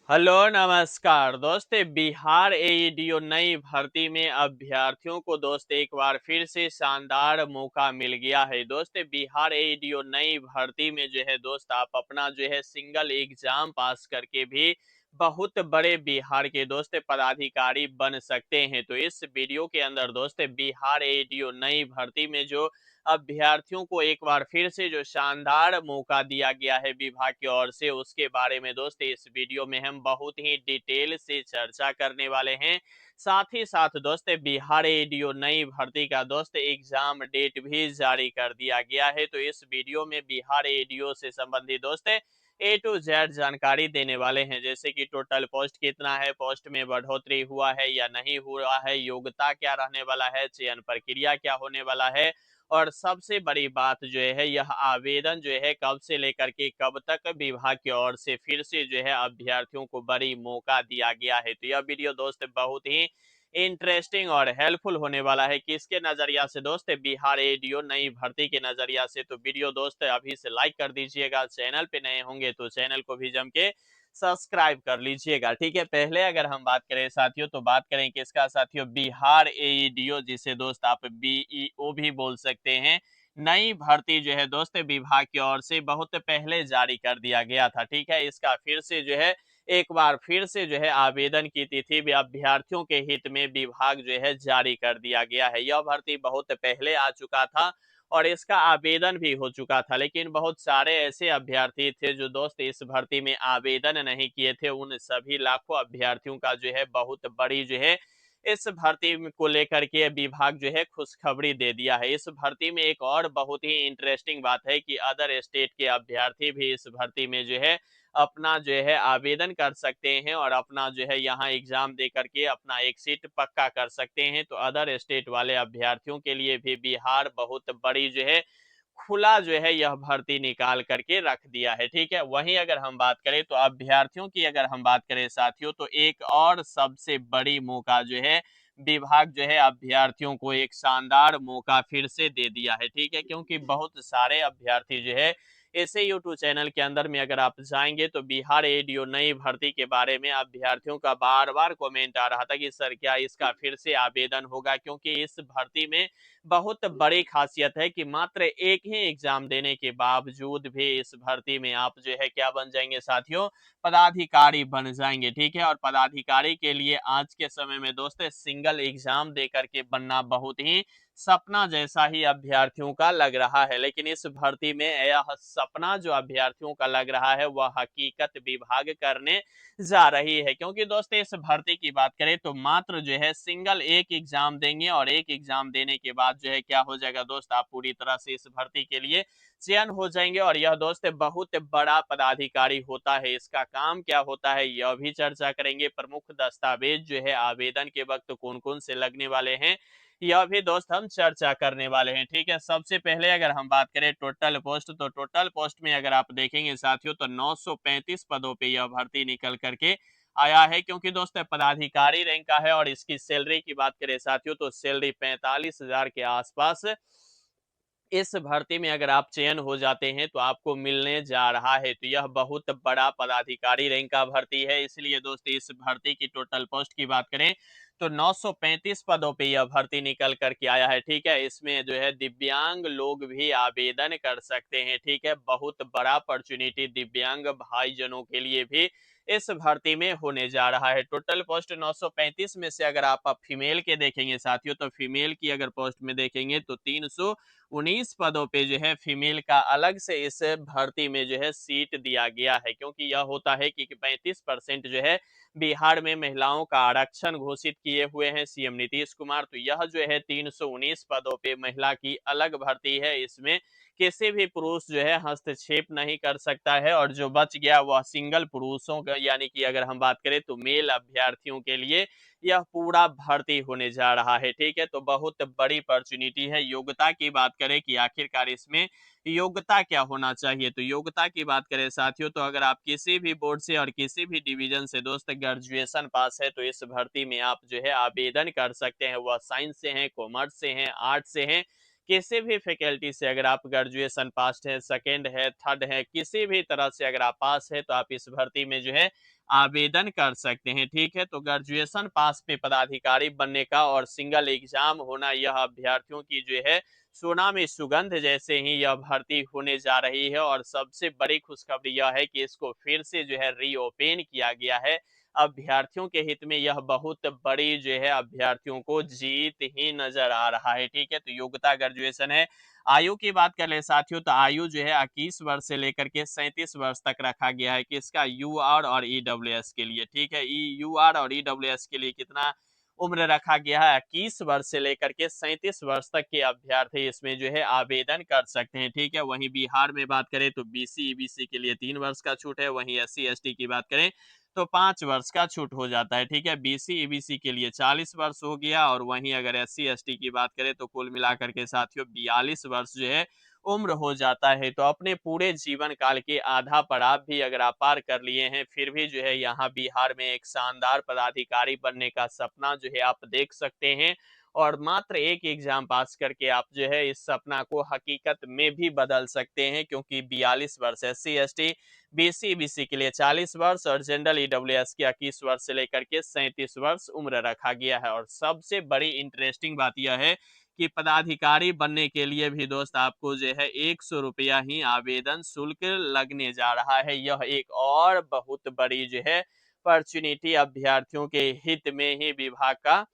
Hello नमस्कार दोस्त। बिहार एईडीओ नई भर्ती में अभ्यर्थियों को दोस्त एक बार फिर से शानदार मौका मिल गया है। दोस्त बिहार एईडीओ नई भर्ती में जो है दोस्त आप अपना जो है सिंगल एग्जाम पास करके भी बहुत बड़े बिहार के दोस्त पदाधिकारी बन सकते हैं। तो इस वीडियो के अंदर दोस्त बिहार एईडीओ नई भर्ती में जो अभ्यर्थियों को एक बार फिर से जो शानदार मौका दिया गया है विभाग की ओर से, उसके बारे में दोस्त इस वीडियो में हम बहुत ही डिटेल से चर्चा करने वाले हैं। साथ ही साथ दोस्त बिहार एडीओ नई भर्ती का दोस्त एग्जाम डेट भी जारी कर दिया गया है। तो इस वीडियो में बिहार एडीओ से संबंधित दोस्त ए टू जेड जानकारी देने वाले हैं, जैसे कि टोटल पोस्ट कितना है, पोस्ट में बढ़ोतरी हुआ है या नहीं हुआ है, योग्यता क्या रहने वाला है, चयन प्रक्रिया क्या होने वाला है, और सबसे बड़ी बात जो है यह आवेदन जो है कब से लेकर के कब तक विभाग की ओर से फिर से जो है अभ्यर्थियों को बड़ी मौका दिया गया है। तो यह वीडियो दोस्त बहुत ही इंटरेस्टिंग और हेल्पफुल होने वाला है। किसके नजरिया से दोस्त? बिहार एडीओ नई भर्ती के नजरिया से। तो वीडियो दोस्त अभी से लाइक कर दीजिएगा, चैनल पे नए होंगे तो चैनल को भी जम के सब्सक्राइब कर लीजिएगा। ठीक है, पहले अगर हम बात करें साथियों तो बात करें किसका साथियों? बिहार एईडीओ, जिसे दोस्त आप बीईओ भी बोल सकते हैं। नई भर्ती जो है दोस्त विभाग की ओर से बहुत पहले जारी कर दिया गया था। ठीक है, इसका फिर से जो है एक बार फिर से जो है आवेदन की तिथि भी अभ्यर्थियों के हित में विभाग जो है जारी कर दिया गया है। यह भर्ती बहुत पहले आ चुका था और इसका आवेदन भी हो चुका था, लेकिन बहुत सारे ऐसे अभ्यर्थी थे जो दोस्त इस भर्ती में आवेदन नहीं किए थे। उन सभी लाखों अभ्यर्थियों का जो है बहुत बड़ी जो है इस भर्ती को लेकर के विभाग जो है खुशखबरी दे दिया है। इस भर्ती में एक और बहुत ही इंटरेस्टिंग बात है कि अदर स्टेट के अभ्यर्थी भी इस भर्ती में जो है अपना जो है आवेदन कर सकते हैं और अपना जो है यहाँ एग्जाम दे करके अपना एक सीट पक्का कर सकते हैं। तो अदर स्टेट वाले अभ्यर्थियों के लिए भी बिहार बहुत बड़ी जो है खुला जो है यह भर्ती निकाल करके रख दिया है। ठीक है, वहीं अगर हम बात करें तो अभ्यर्थियों की अगर हम बात करें साथियों तो एक और सबसे बड़ी मौका जो है विभाग जो है अभ्यर्थियों को एक शानदार मौका फिर से दे दिया है। ठीक है, क्योंकि बहुत सारे अभ्यर्थी जो है इसे यूट्यूब चैनल के अंदर में अगर आप जाएंगे तो बिहार एडीओ नई भर्ती के बारे में अभ्यर्थियों का बार बार कमेंट आ रहा था कि सर क्या इसका फिर से आवेदन होगा, क्योंकि इस भर्ती में बहुत बड़ी खासियत है कि मात्र एक ही एग्जाम देने के बावजूद भी इस भर्ती में आप जो है क्या बन जाएंगे साथियों? पदाधिकारी बन जाएंगे। ठीक है, और पदाधिकारी के लिए आज के समय में दोस्त सिंगल एग्जाम दे करके बनना बहुत ही सपना जैसा ही अभ्यर्थियों का लग रहा है। लेकिन इस भर्ती में यह सपना जो अभ्यर्थियों का लग रहा है वह हकीकत विभाग करने जा रही है। क्योंकि दोस्त इस भर्ती की बात करें तो मात्र जो है सिंगल एक एग्जाम देंगे और एक एग्जाम देने के बाद जो है क्या हो जाएगा दोस्त? आप पूरी तरह से इस भर्ती के लिए चयन हो जाएंगे। और यह दोस्त बहुत बड़ा पदाधिकारी होता है, इसका काम क्या होता है यह भी चर्चा करेंगे। प्रमुख दस्तावेज जो है आवेदन के वक्त कौन कौन से लगने वाले हैं यह भी दोस्त हम चर्चा करने वाले हैं। ठीक है, सबसे पहले अगर हम बात करें टोटल पोस्ट, तो टोटल पोस्ट में अगर आप देखेंगे साथियों तो 935 पदों पे यह भर्ती निकल करके आया है। क्योंकि दोस्त पदाधिकारी रैंक का है और इसकी सैलरी की बात करें साथियों तो सैलरी 45,000 के आसपास इस भर्ती में अगर आप चयन हो जाते हैं तो आपको मिलने जा रहा है। तो यह बहुत बड़ा पदाधिकारी रैंक का भर्ती है। इसलिए दोस्त इस भर्ती की टोटल पोस्ट की बात करें तो 935 पदों पे यह भर्ती निकल करके आया है। ठीक है, इसमें जो है दिव्यांग लोग भी आवेदन कर सकते हैं। ठीक है, बहुत बड़ा अपॉर्चुनिटी दिव्यांग भाईजनों के लिए भी इस भर्ती में होने जा रहा है। टोटल पोस्ट 935 में से अगर आप फीमेल के देखेंगे साथियों तो फीमेल की अगर पोस्ट में देखेंगे तो 319 पदों पे जो है फीमेल का अलग से इस भर्ती में जो है सीट दिया गया है। क्योंकि यह होता है कि 35% जो है बिहार में महिलाओं का आरक्षण घोषित किए हुए हैं सीएम नीतीश कुमार। तो यह जो है 319 पदों पे महिला की अलग भर्ती है। इसमें किसी भी पुरुष जो है हस्तक्षेप नहीं कर सकता है और जो बच गया वह सिंगल पुरुषों का, यानी कि अगर हम बात करें तो मेल अभ्यर्थियों के लिए यह पूरा भर्ती होने जा रहा है। ठीक है, तो बहुत बड़ी अपॉर्चुनिटी है। योग्यता की बात करें कि आखिरकार इसमें योग्यता क्या होना चाहिए, तो योग्यता की बात करें साथियों तो अगर आप किसी भी बोर्ड से और किसी भी डिवीजन से दोस्त ग्रेजुएशन पास है तो इस भर्ती में आप जो है आवेदन कर सकते हैं। वह साइंस से हैं, कॉमर्स से हैं, आर्ट्स से हैं, किसी भी फैकल्टी से अगर आप ग्रेजुएशन पास है, सेकेंड है, थर्ड है, किसी भी तरह से अगर आप पास है तो आप इस भर्ती में जो है आवेदन कर सकते हैं। ठीक है, तो ग्रेजुएशन पास में पदाधिकारी बनने का और सिंगल एग्जाम होना, यह अभ्यर्थियों की जो है सोना में सुगंध जैसे ही यह भर्ती होने जा रही है। और सबसे बड़ी खुशखबरी यह है कि इसको फिर से जो है रीओपन किया गया है। अभ्यर्थियों के हित में यह बहुत बड़ी जो है अभ्यर्थियों को जीत ही नजर आ रहा है। ठीक है, तो योग्यता ग्रेजुएशन है। आयु की बात कर ले साथियों, तो आयु जो है 21 वर्ष से लेकर के 37 वर्ष तक रखा गया है कि इसका यूआर और ईडब्ल्यूएस के लिए। ठीक है, यूआर और ईडब्ल्यूएस के लिए कितना उम्र रखा गया है? 21 वर्ष से लेकर के 37 वर्ष तक के अभ्यर्थी इसमें जो है आवेदन कर सकते हैं। ठीक है, वहीं बिहार में बात करें तो बीसी ईबीसी के लिए 3 वर्ष का छूट है, वहीं एससी एसटी की बात करें तो 5 वर्ष का छूट हो जाता है। ठीक है, बीसी ईबीसी के लिए 40 वर्ष हो गया, और वहीं अगर एससी एसटी की बात करें तो कुल मिलाकर के साथियों 42 वर्ष जो है उम्र हो जाता है। तो अपने पूरे जीवन काल के आधा पड़ाव भी अगर आप पार कर लिए हैं, फिर भी जो है यहाँ बिहार में एक शानदार पदाधिकारी बनने का सपना जो है आप देख सकते हैं। और मात्र एक एग्जाम पास करके आप जो है इस सपना को हकीकत में भी बदल सकते हैं, क्योंकि 42 वर्ष एससी एसटी, बीसी बीसी के लिए 40 वर्ष और जनरल ईडब्ल्यूएस के 21 वर्ष से लेकर के 37 वर्ष उम्र रखा गया है। और सबसे बड़ी इंटरेस्टिंग बात यह है कि पदाधिकारी बनने के लिए भी दोस्त आपको जो है 100 रुपया ही आवेदन शुल्क लगने जा रहा है। यह एक और बहुत बड़ी जो है अपॉर्चुनिटी अभ्यर्थियों के हित में ही विभाग का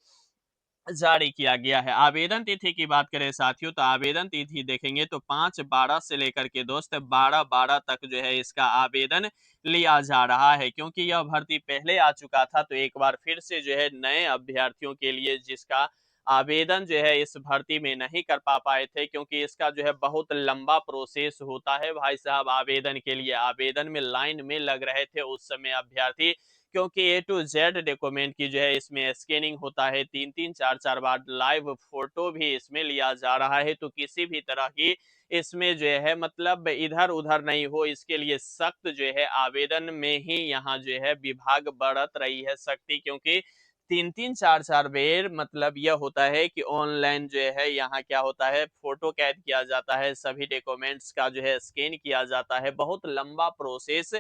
जारी किया गया है। आवेदन तिथि की बात करें साथियों, तो आवेदन तिथि देखेंगे तो 5/12 से लेकर के दोस्त 12/12 तक जो है इसका आवेदन लिया जा रहा है। क्योंकि यह भर्ती पहले आ चुका था, तो एक बार फिर से जो है नए अभ्यर्थियों के लिए जिसका आवेदन जो है इस भर्ती में नहीं कर पाए थे, क्योंकि इसका जो है बहुत लंबा प्रोसेस होता है भाई साहब। आवेदन के लिए आवेदन में लाइन में लग रहे थे उस समय अभ्यर्थी, क्योंकि ए टू जेड डॉक्यूमेंट की जो है इसमें स्कैनिंग होता है, 3-3 4-4 बार लाइव फोटो भी इसमें लिया जा रहा है। तो किसी भी तरह की इसमें जो है मतलब इधर उधर नहीं हो, इसके लिए सख्त जो है आवेदन में ही यहाँ जो है विभाग बरत रही है सख्ती। क्योंकि 3-3 4-4 बेर मतलब यह होता है कि ऑनलाइन जो है यहाँ क्या होता है, फोटो कैद किया जाता है, सभी डॉक्यूमेंट्स का जो है स्कैन किया जाता है, बहुत लंबा प्रोसेस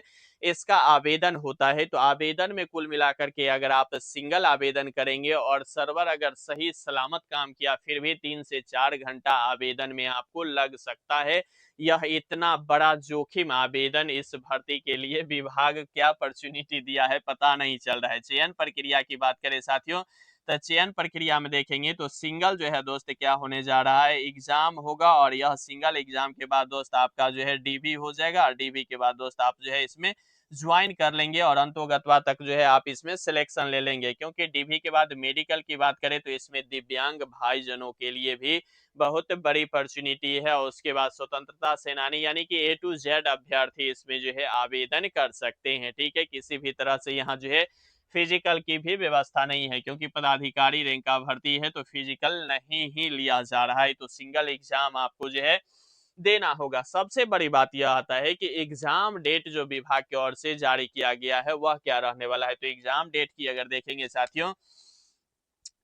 इसका आवेदन होता है। तो आवेदन में कुल मिलाकर के अगर आप सिंगल आवेदन करेंगे और सर्वर अगर सही सलामत काम किया, फिर भी 3 से 4 घंटा आवेदन में आपको लग सकता है। यह इतना बड़ा जोखिम आवेदन इस भर्ती के लिए विभाग क्या अपॉर्चुनिटी दिया है पता नहीं चल रहा है। चयन प्रक्रिया की बात करें साथियों, तो चयन प्रक्रिया में देखेंगे तो सिंगल जो है दोस्त क्या होने जा रहा है, एग्जाम होगा, और यह सिंगल एग्जाम के बाद दोस्त आपका जो है डीबी हो जाएगा, और डीबी के बाद दोस्त आप जो है इसमें ज्वाइन कर लेंगे, और अंतोगत्वा तक जो है आप इसमें सिलेक्शन ले लेंगे। क्योंकि डीबी के बाद मेडिकल की बात करें तो इसमें दिव्यांग भाईजनों के लिए भी बहुत बड़ी अपॉर्चुनिटी है। और उसके बाद स्वतंत्रता सेनानी यानी कि ए टू जेड अभ्यर्थी इसमें जो है आवेदन कर सकते हैं। ठीक है, किसी भी तरह से यहाँ जो है फिजिकल की भी व्यवस्था नहीं है, क्योंकि पदाधिकारी रैंक का भर्ती है तो फिजिकल नहीं ही लिया जा रहा है। तो सिंगल एग्जाम आपको जो है देना होगा। सबसे बड़ी बात यह आता है कि एग्जाम डेट जो विभाग की ओर से जारी किया गया है वह क्या रहने वाला है। तो एग्जाम डेट की अगर देखेंगे साथियों,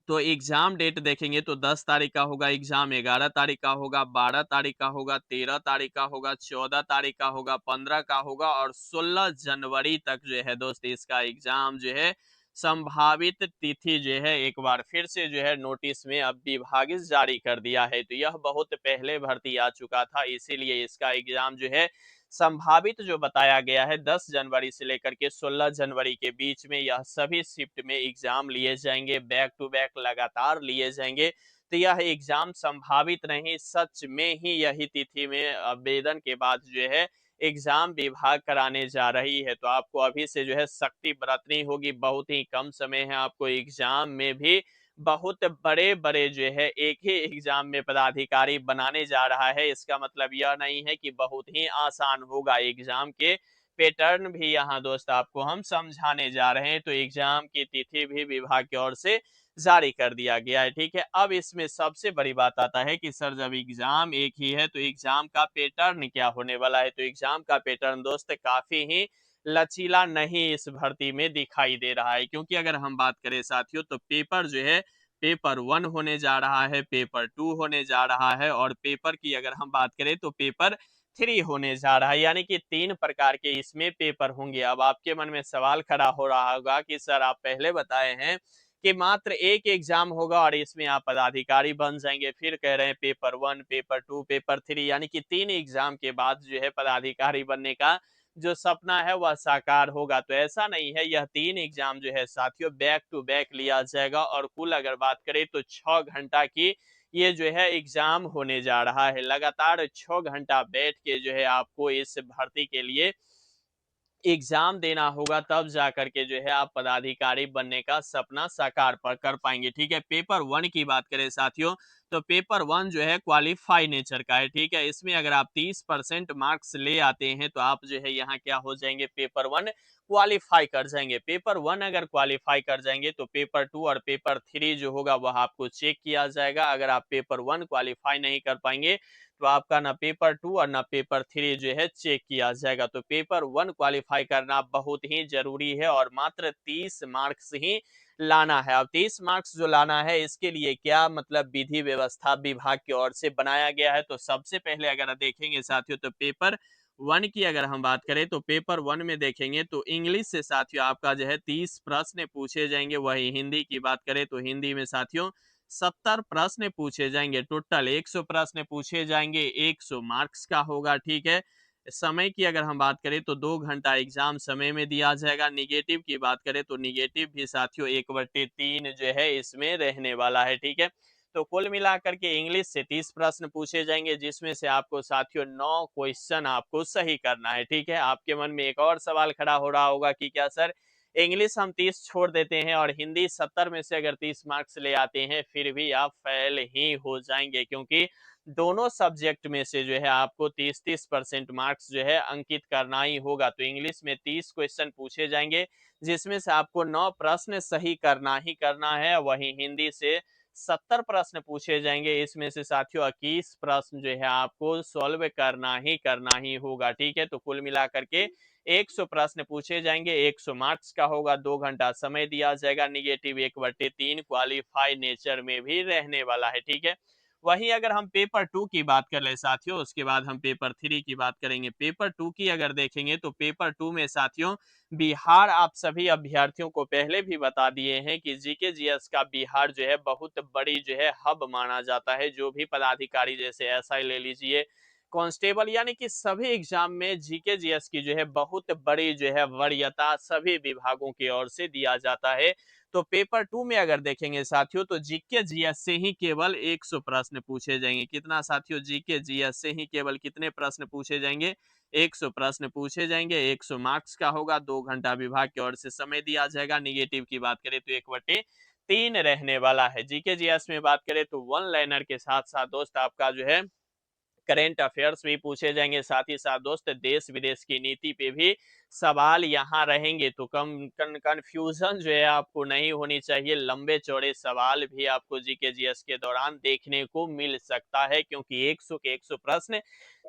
तो एग्जाम डेट देखेंगे तो 10 तारीख का होगा एग्जाम, 11 तारीख का होगा, 12 तारीख का होगा, 13 तारीख का होगा, 14 तारीख का होगा, 15 का होगा, और 16 जनवरी तक जो है दोस्त इसका एग्जाम जो है संभावित तिथि जो है एक बार फिर से जो है नोटिस में अब विभाग जारी कर दिया है। तो यह बहुत पहले भर्ती आ चुका था, इसीलिए इसका एग्जाम जो है संभावित जो बताया गया है 10 जनवरी से लेकर के 16 जनवरी के बीच में यह सभी शिफ्ट में एग्जाम लिए जाएंगे, बैक टू बैक लगातार लिए जाएंगे। तो यह एग्जाम संभावित नहीं, सच में ही यही तिथि में आवेदन के बाद जो है एग्जाम विभाग कराने जा रही है। तो आपको अभी से जो है सख्ती बरतनी होगी, बहुत ही कम समय है आपको एग्जाम में भी बहुत बड़े-बड़े जो है एक ही एग्जाम में पदाधिकारी बनाने जा रहा है। इसका मतलब यह नहीं है कि बहुत ही आसान होगा। एग्जाम के पैटर्न भी यहाँ दोस्त आपको हम समझाने जा रहे हैं। तो एग्जाम की तिथि भी विभाग की ओर से जारी कर दिया गया है। ठीक है, अब इसमें सबसे बड़ी बात आता है कि सर जब एग्जाम एक ही है तो एग्जाम का पैटर्न क्या होने वाला है। तो एग्जाम का पैटर्न दोस्त काफी ही लचीला नहीं इस भर्ती में दिखाई दे रहा है। क्योंकि अगर हम बात करें साथियों तो पेपर जो है पेपर 1 होने जा रहा है, पेपर 2 होने जा रहा है, और पेपर की अगर हम बात करें तो पेपर 3 होने जा रहा है, यानी कि 3 प्रकार के इसमें पेपर होंगे। अब आपके मन में सवाल खड़ा हो रहा होगा कि सर आप पहले बताए हैं कि मात्र एक एग्जाम होगा और इसमें आप पदाधिकारी बन जाएंगे, फिर कह रहे हैं पेपर 1, पेपर 2, पेपर 3, यानी कि 3 एग्जाम के बाद जो है पदाधिकारी बनने का जो सपना है वह साकार होगा। तो ऐसा नहीं है, यह 3 एग्जाम जो है साथियों बैक टू बैक लिया जाएगा और कुल अगर बात करें तो 6 घंटा की ये जो है एग्जाम होने जा रहा है। लगातार 6 घंटा बैठ के जो है आपको इस भर्ती के लिए एग्जाम देना होगा, तब जा करके जो है आप पदाधिकारी बनने का सपना साकार कर पाएंगे। ठीक है, पेपर 1 की बात करें साथियों, तो पेपर 1 जो है क्वालिफाई नेचर का है। ठीक है, इसमें अगर आप 30% मार्क्स ले आते हैं तो आप जो है यहाँ क्या हो जाएंगे, पेपर 1 क्वालिफाई कर जाएंगे। पेपर 1 अगर क्वालिफाई कर जाएंगे तो पेपर 2 और पेपर 3 जो होगा वह आपको चेक किया जाएगा। अगर आप पेपर 1 क्वालिफाई नहीं कर पाएंगे तो आपका ना पेपर 2 और ना पेपर 3 जो है चेक किया जाएगा। तो पेपर 1 क्वालिफाई करना बहुत ही जरूरी है और मात्र 30 मार्क्स ही लाना है। अब 30 मार्क्स जो लाना है इसके लिए क्या मतलब विधि व्यवस्था विभाग की ओर से बनाया गया है, तो सबसे पहले अगर देखेंगे साथियों तो पेपर 1 की अगर हम बात करें तो पेपर 1 में देखेंगे तो इंग्लिश से साथियों आपका जो है 30 प्रश्न पूछे जाएंगे। वही हिंदी की बात करें तो हिंदी में साथियों 70 प्रश्न पूछे जाएंगे। टोटल 100 प्रश्न पूछे जाएंगे, 100 मार्क्स का होगा। ठीक है, समय की अगर हम बात करें तो 2 घंटा एग्जाम समय में दिया जाएगा। निगेटिव की बात करें तो निगेटिव भी साथियों 1/3 जो है इसमें रहने वाला है। ठीक है, तो कुल मिलाकर के इंग्लिश से 30 प्रश्न पूछे जाएंगे, जिसमें से आपको साथियों 9 क्वेश्चन आपको सही करना है। ठीक है, आपके मन में एक और सवाल खड़ा हो रहा होगा कि क्या सर इंग्लिश हम 30 छोड़ देते हैं और हिंदी 70 में से अगर 30 मार्क्स ले आते हैं फिर भी आप फेल ही हो जाएंगे, क्योंकि दोनों सब्जेक्ट में से जो है आपको 30-30% मार्क्स जो है अंकित करना ही होगा। तो इंग्लिश में 30 क्वेश्चन पूछे जाएंगे, जिसमें से आपको 9 प्रश्न सही करना ही करना है। वहीं हिंदी से 70 प्रश्न पूछे जाएंगे, इसमें से साथियों 21 प्रश्न जो है आपको सॉल्व करना ही होगा। ठीक है, तो कुल मिलाकर के 100 प्रश्न पूछे जाएंगे, 100 मार्क्स का होगा, 2 घंटा समय दिया जाएगा। निगेटिव 1/3 क्वालिफाई नेचर में भी रहने वाला है। ठीक है, वहीं अगर हम पेपर 2 की बात कर ले साथियों, उसके बाद हम पेपर 3 की बात करेंगे। पेपर 2 की अगर देखेंगे तो पेपर 2 में साथियों बिहार आप सभी अभ्यर्थियों को पहले भी बता दिए हैं कि जीके जीएस का बिहार जो है बहुत बड़ी जो है हब माना जाता है। जो भी पदाधिकारी जैसे एसआई ले लीजिए, कांस्टेबल, यानी कि सभी एग्जाम में जीके जीएस की जो है बहुत बड़ी जो है वरीयता सभी विभागों की ओर से दिया जाता है। तो पेपर 2 में अगर देखेंगे साथियों तो जीके जीएस से ही केवल 100 प्रश्न पूछे जाएंगे। कितना साथियों, जीके जीएस से ही केवल कितने प्रश्न पूछे जाएंगे, 100 प्रश्न पूछे जाएंगे। 100 मार्क्स का होगा, 2 घंटा विभाग की ओर से समय दिया जाएगा। निगेटिव की बात करें तो 1/3 रहने वाला है। जीके जीएस में बात करें तो वन लाइनर के साथ साथ दोस्त आपका जो है करेंट अफेयर्स भी पूछे जाएंगे, साथ ही साथ दोस्त देश विदेश की नीति पे भी सवाल यहाँ रहेंगे। तो कंफ्यूजन जो है आपको नहीं होनी चाहिए, लंबे चौड़े सवाल भी आपको जीके जीएस के दौरान देखने को मिल सकता है, क्योंकि 100 के 100 प्रश्न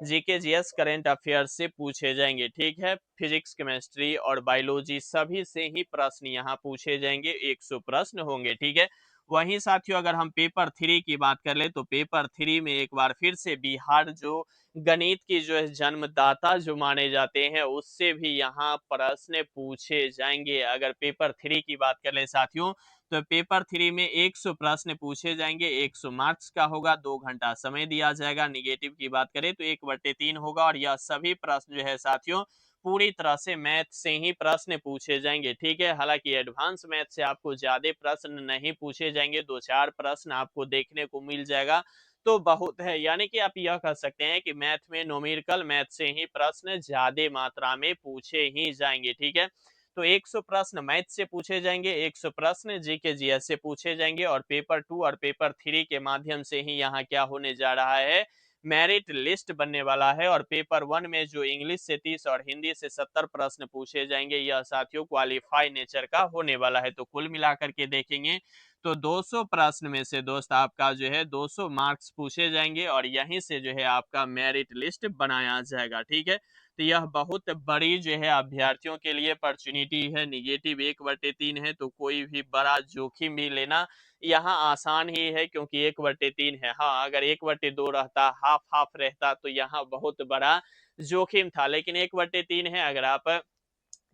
जीके जीएस करेंट अफेयर्स से पूछे जाएंगे। ठीक है, फिजिक्स, केमिस्ट्री और बायोलॉजी सभी से ही प्रश्न यहाँ पूछे जाएंगे, 100 प्रश्न होंगे। ठीक है, वहीं साथियों अगर हम पेपर 3 की बात कर ले तो पेपर 3 में एक बार फिर से बिहार जो गणित की जो है जन्मदाता जो माने जाते हैं उससे भी यहाँ प्रश्न पूछे जाएंगे। अगर पेपर 3 की बात कर ले साथियों तो पेपर 3 में 100 प्रश्न पूछे जाएंगे, 100 मार्क्स का होगा, 2 घंटा समय दिया जाएगा। निगेटिव की बात करें तो 1/3 होगा और यह सभी प्रश्न जो है साथियों पूरी तरह से मैथ से ही प्रश्न पूछे जाएंगे। ठीक है, हालांकि एडवांस मैथ से आपको ज्यादा प्रश्न नहीं पूछे जाएंगे, 2-4 प्रश्न आपको देखने को मिल जाएगा तो बहुत है। यानी कि आप यह कह सकते हैं कि मैथ में न्यूमेरिकल मैथ से ही प्रश्न ज्यादा मात्रा में पूछे ही जाएंगे। ठीक है, तो 100 प्रश्न मैथ से पूछे जाएंगे, 100 प्रश्न जीके जीएस से पूछे जाएंगे और पेपर 2 और पेपर 3 के माध्यम से ही यहाँ क्या होने जा रहा है, मेरिट लिस्ट बनने वाला है। और पेपर 1 में जो इंग्लिश से 30 और हिंदी से 70 प्रश्न पूछे जाएंगे यह साथियों क्वालिफाई नेचर का होने वाला है। तो कुल मिलाकर के देखेंगे तो 200 प्रश्न में से दोस्त आपका जो है 200 मार्क्स पूछे जाएंगे और यहीं से जो है आपका मेरिट लिस्ट बनाया जाएगा। ठीक है, तो यह बहुत बड़ी जो है अभ्यर्थियों के लिए अपॉर्चुनिटी है। नेगेटिव 1/3 है तो कोई भी बड़ा जोखिम भी लेना यहाँ आसान ही है, क्योंकि 1/3 है। हाँ, अगर 1/2 रहता, हाफ हाफ रहता तो यहाँ बहुत बड़ा जोखिम था, लेकिन 1/3 है। अगर आप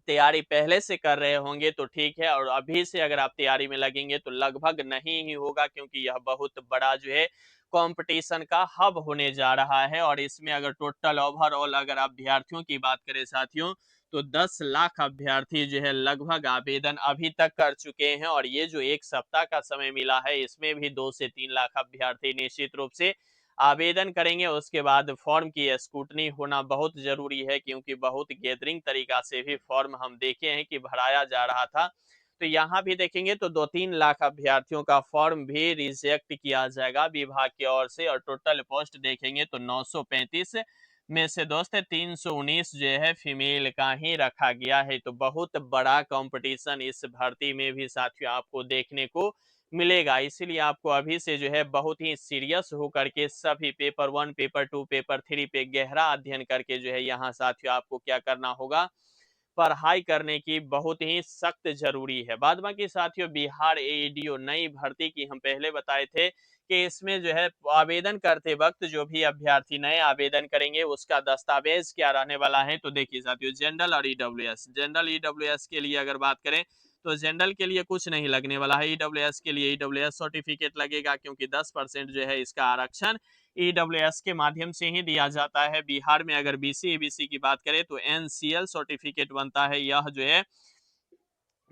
तैयारी पहले से कर रहे होंगे तो ठीक है, और अभी से अगर आप तैयारी में लगेंगे तो लगभग नहीं ही होगा, क्योंकि यह बहुत बड़ा जो है कंपटीशन का हब होने जा रहा है। और इसमें अगर टोटल ओवरऑल अगर अभ्यर्थियों की बात करें साथियों, तो 10 लाख अभ्यर्थी जो है लगभग आवेदन अभी तक कर चुके हैं, और ये जो एक सप्ताह का समय मिला है इसमें भी 2 से 3 लाख अभ्यर्थी निश्चित रूप से आवेदन करेंगे। उसके बाद फॉर्म की स्क्रूटनी होना बहुत जरूरी है, क्योंकि बहुत गैदरिंग तरीका से भी फॉर्म हम देखे हैं कि भराया जा रहा था। तो यहाँ भी देखेंगे तो 2-3 लाख अभ्यर्थियों का फॉर्म भी रिजेक्ट किया जाएगा विभाग की ओर से, और टोटल पोस्ट देखेंगे तो 935 में से दोस्त 319 जो है फीमेल का ही रखा गया है। तो बहुत बड़ा कंपटीशन इस भर्ती में भी साथियों आपको देखने को मिलेगा। इसीलिए आपको अभी से जो है बहुत ही सीरियस होकर के सभी पेपर 1, पेपर 2, पेपर 3 पे गहरा अध्ययन करके जो है यहाँ साथियों आपको क्या करना होगा, पढ़ाई करने की बहुत ही सख्त जरूरी है। बाद बाकी साथियों, बिहार एईडीओ नई भर्ती की हम पहले बताए थे कि इसमें जो है आवेदन करते वक्त जो भी अभ्यर्थी नए आवेदन करेंगे उसका दस्तावेज क्या रहने वाला है। तो देखिए साथियों, जनरल और ईडब्ल्यूएस, जनरल ईडब्ल्यूएस के लिए अगर बात करें तो जनरल के लिए कुछ नहीं लगने वाला है। ईडब्ल्यूएस के लिए ईडब्ल्यूएस सर्टिफिकेट लगेगा, क्योंकि 10% जो है इसका आरक्षण ईडब्ल्यूएस के माध्यम से ही दिया जाता है। बिहार में अगर बीसी एबीसी की बात करें तो एनसीएल सर्टिफिकेट बनता है, यह जो है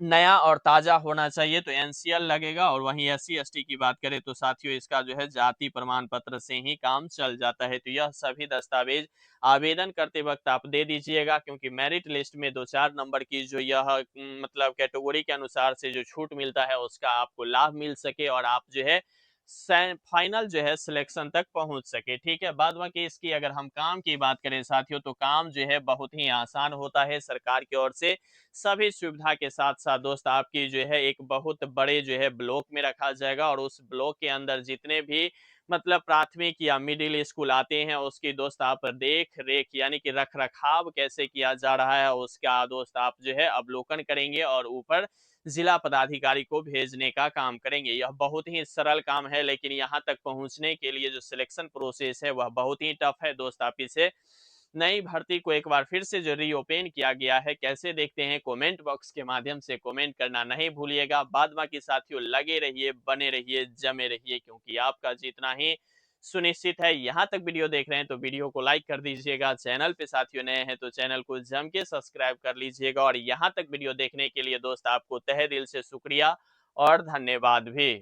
नया और ताजा होना चाहिए, तो एनसीएल लगेगा। और वहीं एससी एसटी की बात करें तो साथियों इसका जो है जाति प्रमाण पत्र से ही काम चल जाता है। तो यह सभी दस्तावेज आवेदन करते वक्त आप दे दीजिएगा, क्योंकि मेरिट लिस्ट में 2-4 नंबर की जो यह मतलब कैटेगरी के अनुसार से जो छूट मिलता है उसका आपको लाभ मिल सके, और आप जो है फाइनल जो है सिलेक्शन तक पहुंच सके। ठीक है, बाद बाकी इसकी अगर हम काम की बात करें साथियों, तो काम जो है बहुत ही आसान होता है। सरकार की ओर से सभी सुविधा के साथ साथ दोस्त आपकी जो है एक बहुत बड़े जो है ब्लॉक में रखा जाएगा, और उस ब्लॉक के अंदर जितने भी मतलब प्राथमिक या मिडिल स्कूल आते हैं उसकी दोस्त आप देख रेख यानी कि रख रखाव कैसे किया जा रहा है उसका दोस्त आप जो है अवलोकन करेंगे, और ऊपर जिला पदाधिकारी को भेजने का काम करेंगे। यह बहुत ही सरल काम है, लेकिन यहाँ तक पहुँचने के लिए जो सिलेक्शन प्रोसेस है वह बहुत ही टफ है दोस्त। आप इसे नई भर्ती को एक बार फिर से जो रीओपन किया गया है कैसे देखते हैं, कमेंट बॉक्स के माध्यम से कमेंट करना नहीं भूलिएगा। बाद बाकी साथियों लगे रहिए, बने रहिए, जमे रहिए, क्योंकि आपका जीतना ही सुनिश्चित है। यहाँ तक वीडियो देख रहे हैं तो वीडियो को लाइक कर दीजिएगा, चैनल पे साथियों नए हैं तो चैनल को जम के सब्सक्राइब कर लीजिएगा, और यहाँ तक वीडियो देखने के लिए दोस्त आपको तहे दिल से शुक्रिया और धन्यवाद भी।